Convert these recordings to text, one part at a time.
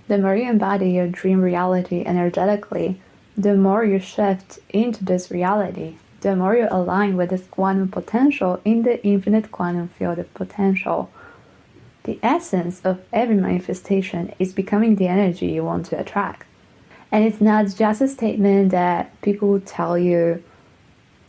The more you embody your dream reality energetically, the more you shift into this reality, the more you align with this quantum potential in the infinite quantum field of potential. The essence of every manifestation is becoming the energy you want to attract. And it's not just a statement that people will tell you,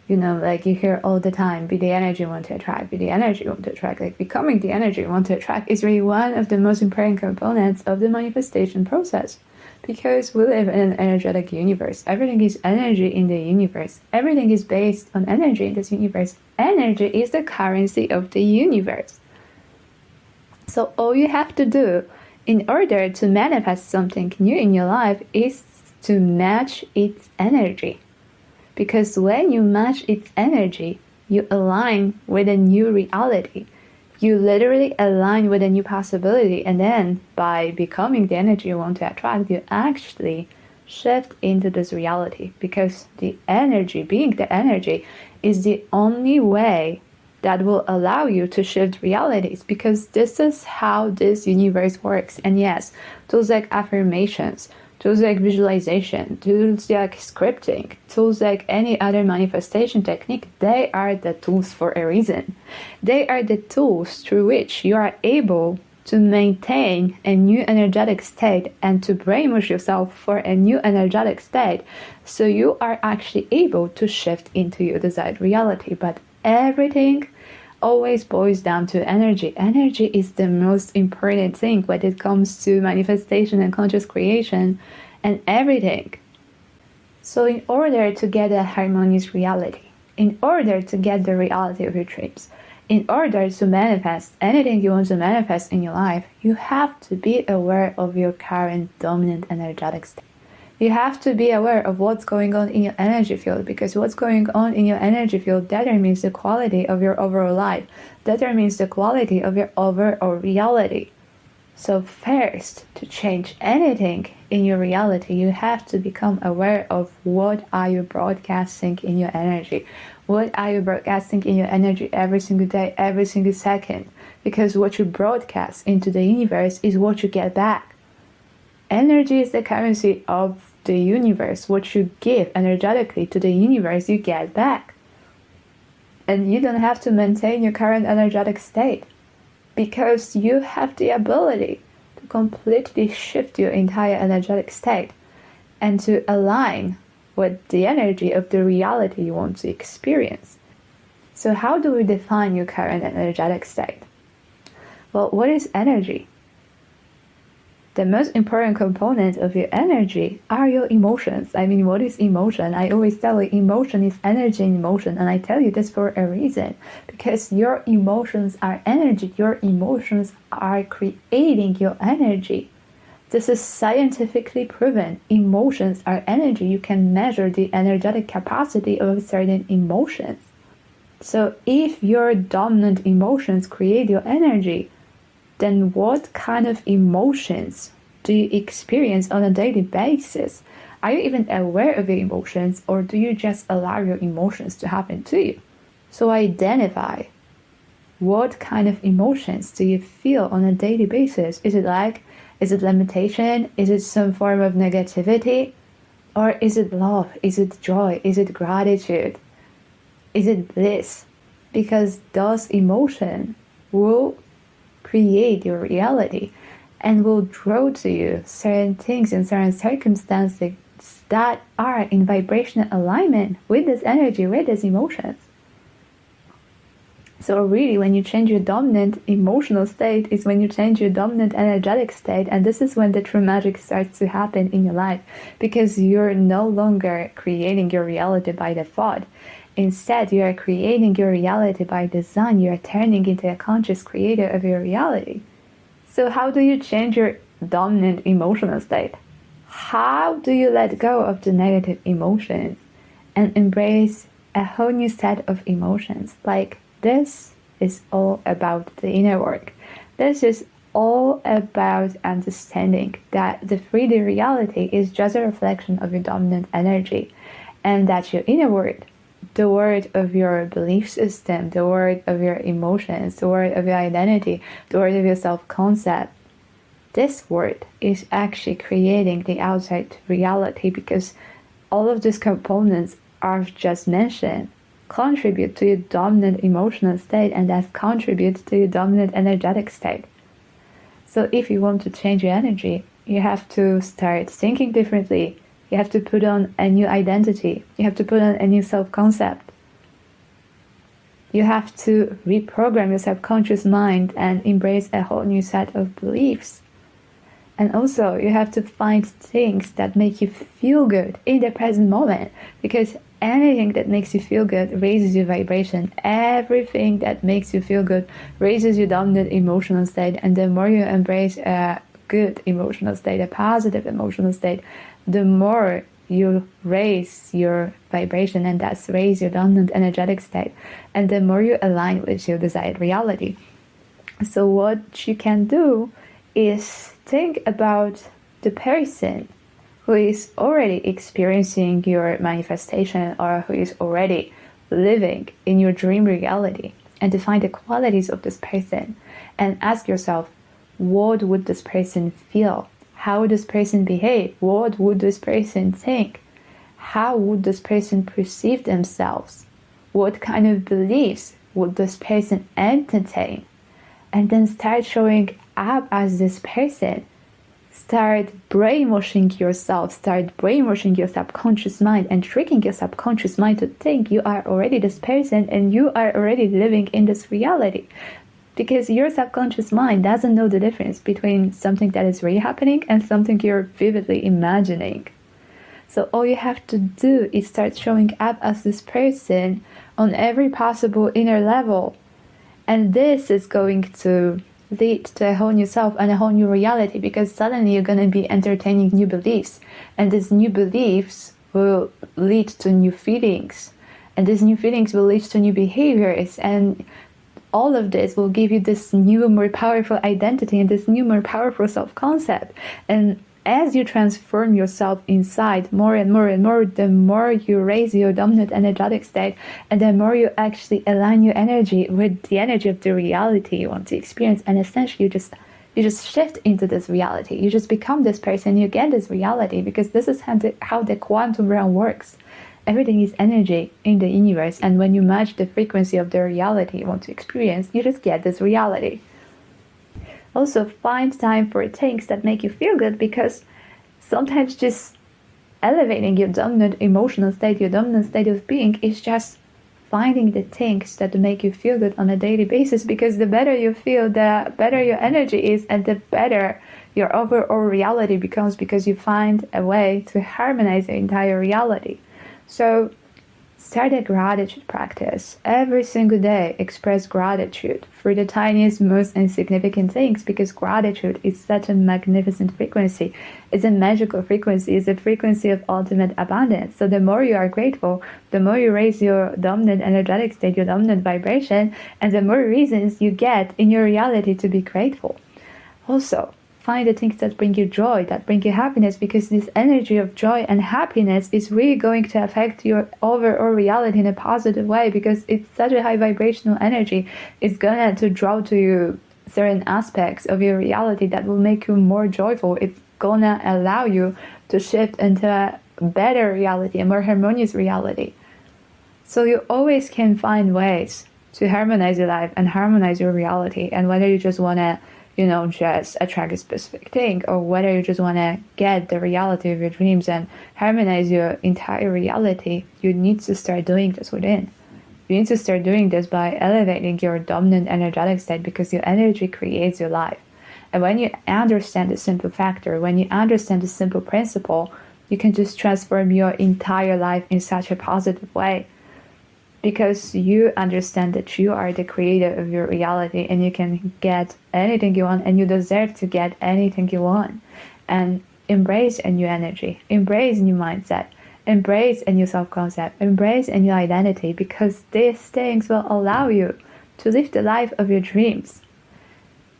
like you hear all the time, be the energy you want to attract, be the energy you want to attract. Like becoming the energy you want to attract is really one of the most important components of the manifestation process. Because we live in an energetic universe. Everything is energy in the universe. Everything is based on energy in this universe. Energy is the currency of the universe. So all you have to do in order to manifest something new in your life is to match its energy. Because when you match its energy, you align with a new reality. You literally align with a new possibility, and then by becoming the energy you want to attract, you actually shift into this reality. Because the energy, being the energy, is the only way that will allow you to shift realities, because this is how this universe works. And yes, tools like affirmations, tools like visualization, tools like scripting, tools like any other manifestation technique, they are the tools for a reason. They are the tools through which you are able to maintain a new energetic state and to brainwash yourself for a new energetic state, so you are actually able to shift into your desired reality. But everything always boils down to energy. Energy is the most important thing when it comes to manifestation and conscious creation and everything. So in order to get a harmonious reality, in order to get the reality of your dreams, in order to manifest anything you want to manifest in your life, you have to be aware of your current dominant energetic state. You have to be aware of what's going on in your energy field, because what's going on in your energy field determines the quality of your overall life, determines the quality of your overall reality. So first, to change anything in your reality, you have to become aware of what are you broadcasting in your energy. What are you broadcasting in your energy every single day, every single second? Because what you broadcast into the universe is what you get back. Energy is the currency of the universe. What you give energetically to the universe, you get back. And you don't have to maintain your current energetic state, because you have the ability to completely shift your entire energetic state and to align with the energy of the reality you want to experience. So how do we define your current energetic state? Well, what is energy? The most important component of your energy are your emotions. I mean, what is emotion? I always tell you, emotion is energy in motion. And I tell you this for a reason. Because your emotions are energy. Your emotions are creating your energy. This is scientifically proven. Emotions are energy. You can measure the energetic capacity of certain emotions. So if your dominant emotions create your energy, then what kind of emotions do you experience on a daily basis? Are you even aware of your emotions, or do you just allow your emotions to happen to you? So identify, what kind of emotions do you feel on a daily basis? Is it limitation? Is it some form of negativity? Or is it love? Is it joy? Is it gratitude? Is it bliss? Because those emotions will create your reality and will draw to you certain things and certain circumstances that are in vibrational alignment with this energy, with these emotions. So really, when you change your dominant emotional state is when you change your dominant energetic state, and this is when the true magic starts to happen in your life, because you're no longer creating your reality by default. Instead, you are creating your reality by design. You are turning into a conscious creator of your reality. So how do you change your dominant emotional state? How do you let go of the negative emotions and embrace a whole new set of emotions? Like, this is all about the inner work. This is all about understanding that the 3D reality is just a reflection of your dominant energy, and that your inner world, the word of your belief system, the word of your emotions, the word of your identity, the word of your self-concept, this word is actually creating the outside reality, because all of these components I've just mentioned contribute to your dominant emotional state, and thus contribute to your dominant energetic state. So if you want to change your energy, you have to start thinking differently. You have to put on a new identity. You have to put on a new self-concept. You have to reprogram your subconscious mind and embrace a whole new set of beliefs. And also, you have to find things that make you feel good in the present moment, because anything that makes you feel good raises your vibration. Everything that makes you feel good raises your dominant emotional state. And the more you embrace a good emotional state, a positive emotional state, the more you raise your vibration, and thus raise your dominant energetic state, and the more you align with your desired reality. So what you can do is think about the person who is already experiencing your manifestation, or who is already living in your dream reality, and define the qualities of this person, and ask yourself, what would this person feel? How would this person behave? What would this person think? How would this person perceive themselves? What kind of beliefs would this person entertain? And then start showing up as this person. Start brainwashing yourself. Start brainwashing your subconscious mind and tricking your subconscious mind to think you are already this person and you are already living in this reality. Because your subconscious mind doesn't know the difference between something that is really happening and something you're vividly imagining. So all you have to do is start showing up as this person on every possible inner level. And this is going to lead to a whole new self and a whole new reality, because suddenly you're going to be entertaining new beliefs. And these new beliefs will lead to new feelings. And these new feelings will lead to new behaviors. And all of this will give you this new, more powerful identity and this new, more powerful self-concept. And as you transform yourself inside more and more and more, the more you raise your dominant energetic state, and the more you actually align your energy with the energy of the reality you want to experience. And essentially you just shift into this reality. You just become this person, you get this reality, because this is how the quantum realm works. Everything is energy in the universe, and when you match the frequency of the reality you want to experience, you just get this reality. Also, find time for things that make you feel good, because sometimes just elevating your dominant emotional state, your dominant state of being, is just finding the things that make you feel good on a daily basis, because the better you feel, the better your energy is, and the better your overall reality becomes, because you find a way to harmonize the entire reality. So start a gratitude practice. Every single day, express gratitude for the tiniest, most insignificant things, because gratitude is such a magnificent frequency. It's a magical frequency. It's a frequency of ultimate abundance. So the more you are grateful, the more you raise your dominant energetic state, your dominant vibration, and the more reasons you get in your reality to be grateful. Also, find the things that bring you joy, that bring you happiness, because this energy of joy and happiness is really going to affect your overall reality in a positive way, because it's such a high vibrational energy. It's gonna to draw to you certain aspects of your reality that will make you more joyful. It's gonna allow you to shift into a better reality, a more harmonious reality. So you always can find ways to harmonize your life and harmonize your reality. And whether you just wanna just attract a specific thing, or whether you just want to get the reality of your dreams and harmonize your entire reality, you need to start doing this within. You need to start doing this by elevating your dominant energetic state, because your energy creates your life. And when you understand the simple factor, when you understand the simple principle, you can just transform your entire life in such a positive way. Because you understand that you are the creator of your reality, and you can get anything you want, and you deserve to get anything you want. And embrace a new energy, embrace a new mindset, embrace a new self-concept, embrace a new identity, because these things will allow you to live the life of your dreams.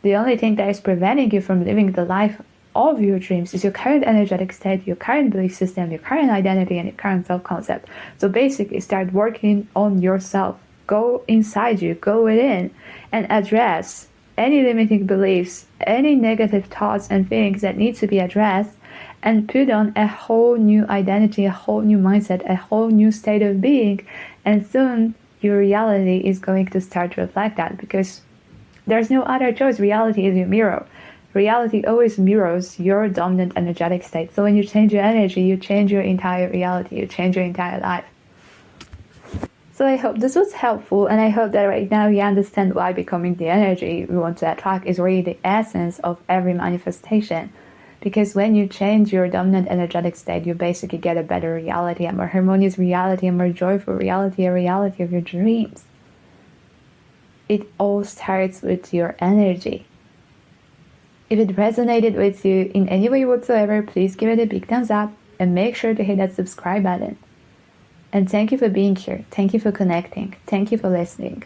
The only thing that is preventing you from living the life of your dreams is your current energetic state, your current belief system, your current identity, and your current self-concept. So basically, start working on yourself. Go inside you, go within, and address any limiting beliefs, any negative thoughts and feelings that need to be addressed, and put on a whole new identity, a whole new mindset, a whole new state of being, and soon your reality is going to start to reflect that, because there's no other choice. Reality is your mirror. Reality always mirrors your dominant energetic state. So when you change your energy, you change your entire reality, you change your entire life. So I hope this was helpful, and I hope that right now you understand why becoming the energy we want to attract is really the essence of every manifestation. Because when you change your dominant energetic state, you basically get a better reality, a more harmonious reality, a more joyful reality, a reality of your dreams. It all starts with your energy. If it resonated with you in any way whatsoever, please give it a big thumbs up and make sure to hit that subscribe button. And thank you for being here. Thank you for connecting. Thank you for listening.